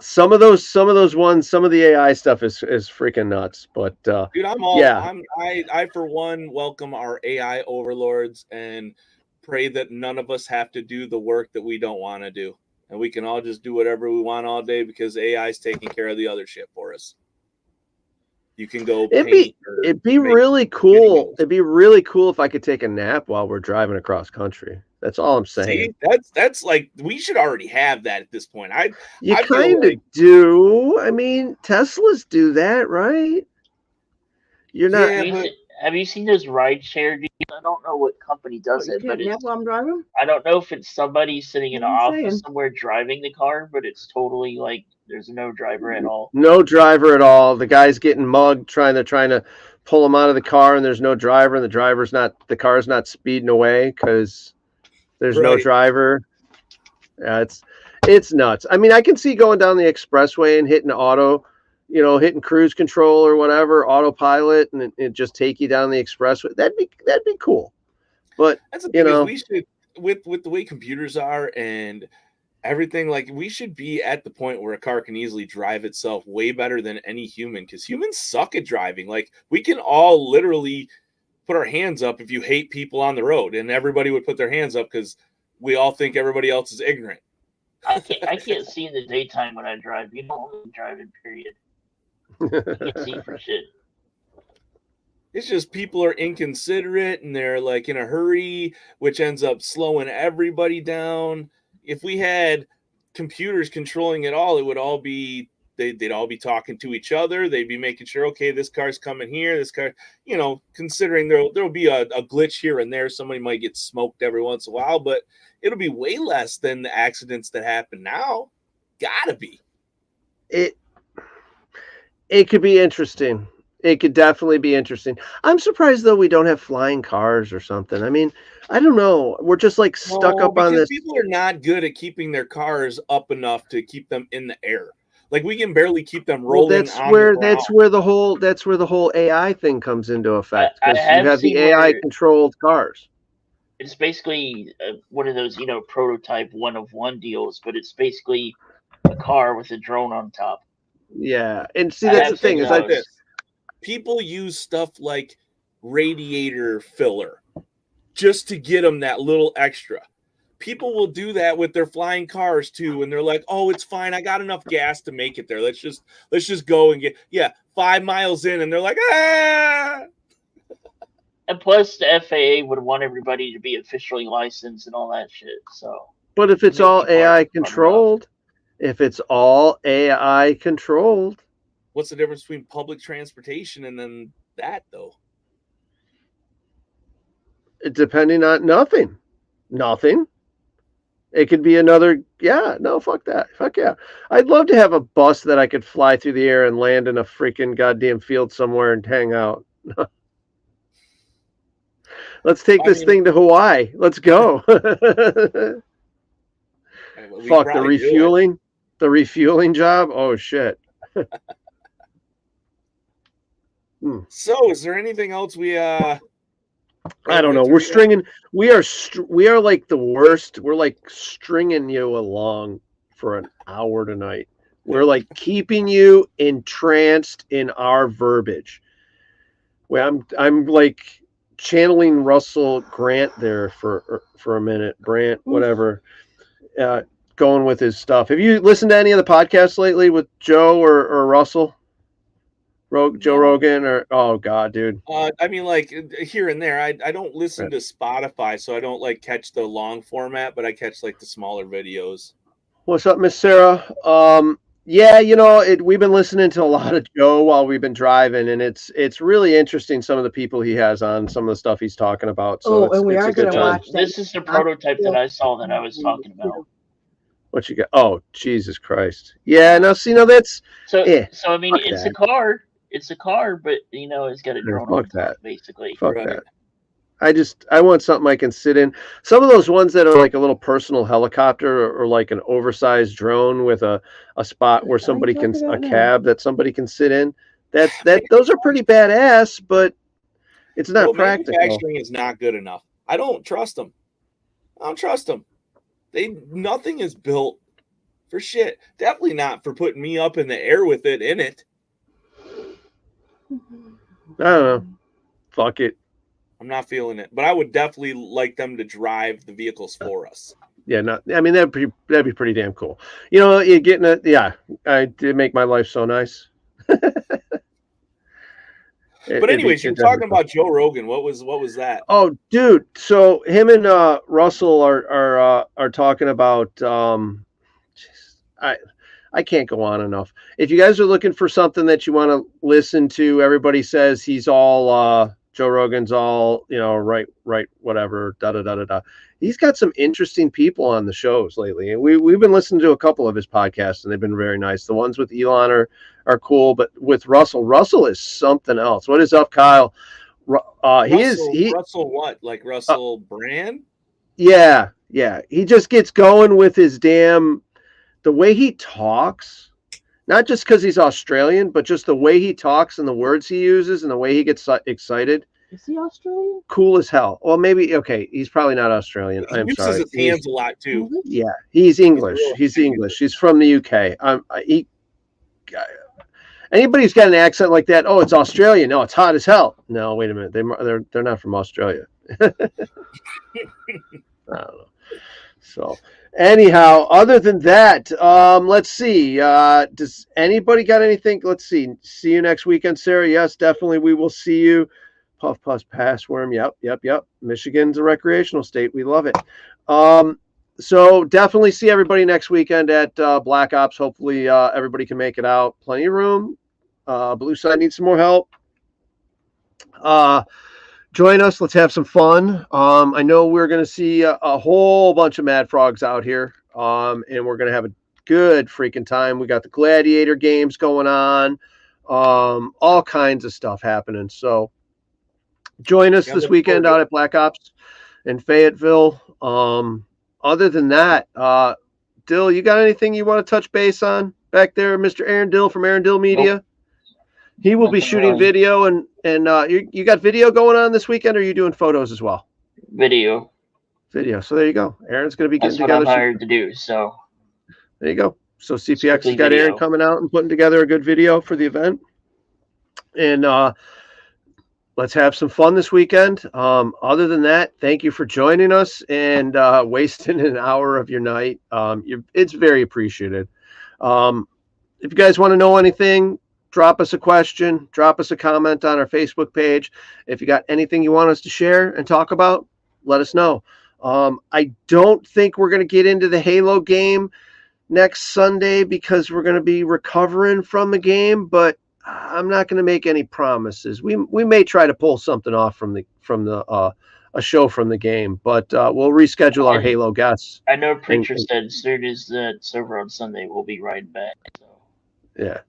Some of the AI stuff is freaking nuts, but dude, I'm all yeah. I for one welcome our AI overlords and pray that none of us have to do the work that we don't want to do, and we can all just do whatever we want all day because AI is taking care of the other shit for us. You can go. It'd be really cool. It'd be really cool if I could take a nap while we're driving across country. That's all I'm saying. See, that's like we should already have that at this point. You kind of do. I mean, Teslas do that, right? You're not. Yeah, have you seen those rideshare deals? I don't know what company does it, but while I'm driving? I don't know if it's somebody sitting in an office somewhere driving the car, but it's totally like there's no driver at all. No driver at all. The guy's getting mugged, trying to pull him out of the car, and there's no driver, and the car's not speeding away because there's no driver. Yeah, it's nuts. I mean, I can see going down the expressway and hitting hitting cruise control or whatever, autopilot, and it just take you down the expressway. That'd be cool. But that's the thing, we should, with the way computers are and everything, like we should be at the point where a car can easily drive itself way better than any human, because humans suck at driving. Like we can all literally put our hands up if you hate people on the road, and everybody would put their hands up because we all think everybody else is ignorant. I can't see in the daytime when I drive. You don't want me driving, period. I can't see for shit. It's just people are inconsiderate and they're like in a hurry, which ends up slowing everybody down. If we had computers controlling it all, it would all be they'd all be talking to each other. They'd be making sure, okay, this car's coming here, this car, considering there'll be a glitch here and there. Somebody might get smoked every once in a while, but it'll be way less than the accidents that happen now. Gotta be. It could be interesting. It could definitely be interesting. I'm surprised though we don't have flying cars or something. I mean, I don't know. We're just like stuck up on this. People are not good at keeping their cars up enough to keep them in the air. Like we can barely keep them rolling. Well, that's where the whole AI thing comes into effect. I You have have the seen AI where- controlled cars. It's basically one of those, prototype 1-of-1 deals, but it's basically a car with a drone on top. Yeah, and see I that's have the thing seen is like those. this. People use stuff like radiator filler just to get them that little extra. People will do that with their flying cars too, and they're like, "Oh, it's fine. I got enough gas to make it there. Let's just go and get 5 miles in," and they're like, "Ah." And plus, the FAA would want everybody to be officially licensed and all that shit. So, But if it's Make all people AI run controlled, What's the difference between public transportation and then that though? depending on nothing. It could be another. Yeah, no, fuck that. Fuck yeah. I'd love to have a bus that I could fly through the air and land in a freaking goddamn field somewhere and hang out. Let's take this thing to Hawaii. Let's go. Fuck the refueling. The refueling job. Oh shit. So, is there anything else we I don't know. We're stringing. We are like the worst. We're like stringing you along for an hour tonight. We're like keeping you entranced in our verbiage. Well, I'm like channeling Russell Grant there for a minute. Brant, whatever. Going with his stuff. Have you listened to any of the podcasts lately with Joe or Russell? Joe Rogan or oh god, dude. I mean, like here and there. I don't listen to Spotify, so I don't like catch the long format, but I catch like the smaller videos. What's up, Miss Sarah? Yeah, we've been listening to a lot of Joe while we've been driving, and it's really interesting some of the people he has on, some of the stuff he's talking about. So and we are going to watch that. This is the prototype that I saw that I was talking about. What you got? Oh, Jesus Christ! Yeah, now that's so. I mean, fuck it's that. a car. It's a car, but it's got a drone on top, basically. Fuck that. I want something I can sit in. Some of those ones that are like a little personal helicopter or like an oversized drone with a spot where somebody can cab that somebody can sit in. Those are pretty badass, but it's not practical. Manufacturing is not good enough. I don't trust them. Nothing is built for shit. Definitely not for putting me up in the air with it in it. I don't know. Fuck it. I'm not feeling it, but I would definitely like them to drive the vehicles for us. Yeah, that'd be pretty damn cool. You're getting it. Yeah, I did make my life so nice. But anyways, you're talking about Joe Rogan. What was that? Oh, dude. So him and Russell are talking about. I can't go on enough. If you guys are looking for something that you want to listen to, everybody says he's all Joe Rogan's all right, whatever. Da da da da da. He's got some interesting people on the shows lately, and we've been listening to a couple of his podcasts, and they've been very nice. The ones with Elon are cool, but with Russell is something else. What is up, Kyle? Russell what? Like Russell Brand? Yeah. He just gets going with his the way he talks, not just because he's Australian, but just the way he talks and the words he uses and the way he gets excited. Is he Australian? Cool as hell. Well, maybe, okay, he's probably not Australian. He uses his hands a lot, too. Yeah, he's English. He's English. He's from the UK. Anybody who's got an accent like that, oh, it's Australian. No, it's hot as hell. No, wait a minute. They're not from Australia. I don't know. So... Anyhow, other than that, let's see. Does anybody got anything? Let's see. See you next weekend, Sarah. Yes, definitely. We will see you. Puff Puff's Passworm. Yep. Michigan's a recreational state. We love it. So definitely see everybody next weekend at Black Ops. Hopefully everybody can make it out. Plenty of room. Blue Side needs some more help. Join us. Let's have some fun. I know we're going to see a whole bunch of Mad Frogs out here, and we're going to have a good freaking time. We got the Gladiator games going on, all kinds of stuff happening. So join us this weekend out at Black Ops in Fayetteville. Other than that, Dill, you got anything you want to touch base on back there, Mr. Aaron Dill from Aaron Dill Media? Nope. He will be shooting video, and you got video going on this weekend, or are you doing photos as well? Video. So there you go. Aaron's going to be getting together. That's what I'm hired to do. So there you go. So CPX has got Aaron coming out and putting together a good video for the event, and let's have some fun this weekend. Other than that, thank you for joining us and wasting an hour of your night. It's very appreciated. If you guys want to know anything, drop us a question, drop us a comment on our Facebook page. If you got anything you want us to share and talk about, let us know. I don't think we're going to get into the Halo game next Sunday because we're going to be recovering from the game, but I'm not going to make any promises. We may try to pull something off from a show from the game, but we'll reschedule our Halo guests. I know Preacher said as soon as that's over on Sunday, we'll be right back. So. Yeah.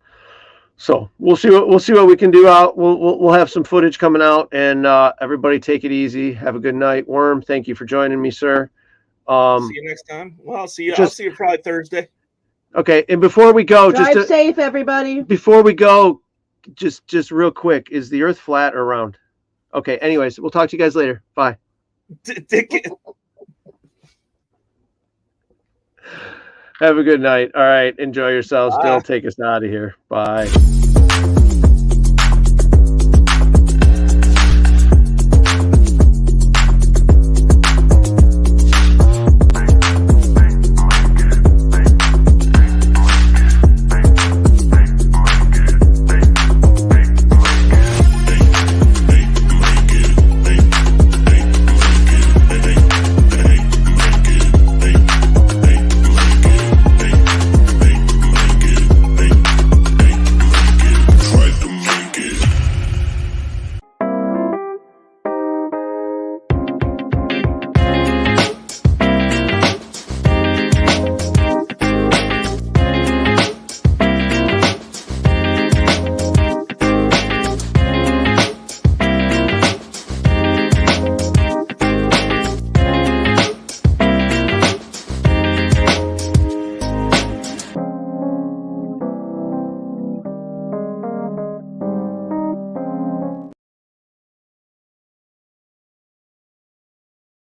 So we'll see what we can do out. We'll have some footage coming out, and everybody take it easy. Have a good night. Worm, thank you for joining me, sir. See you next time. Well, I'll see you probably Thursday. Okay, and before we go, drive safe, everybody. Before we go, just real quick, is the Earth flat or round? Okay. Anyways, we'll talk to you guys later. Bye. Have a good night. All right. Enjoy yourselves. Still take us out of here. Bye.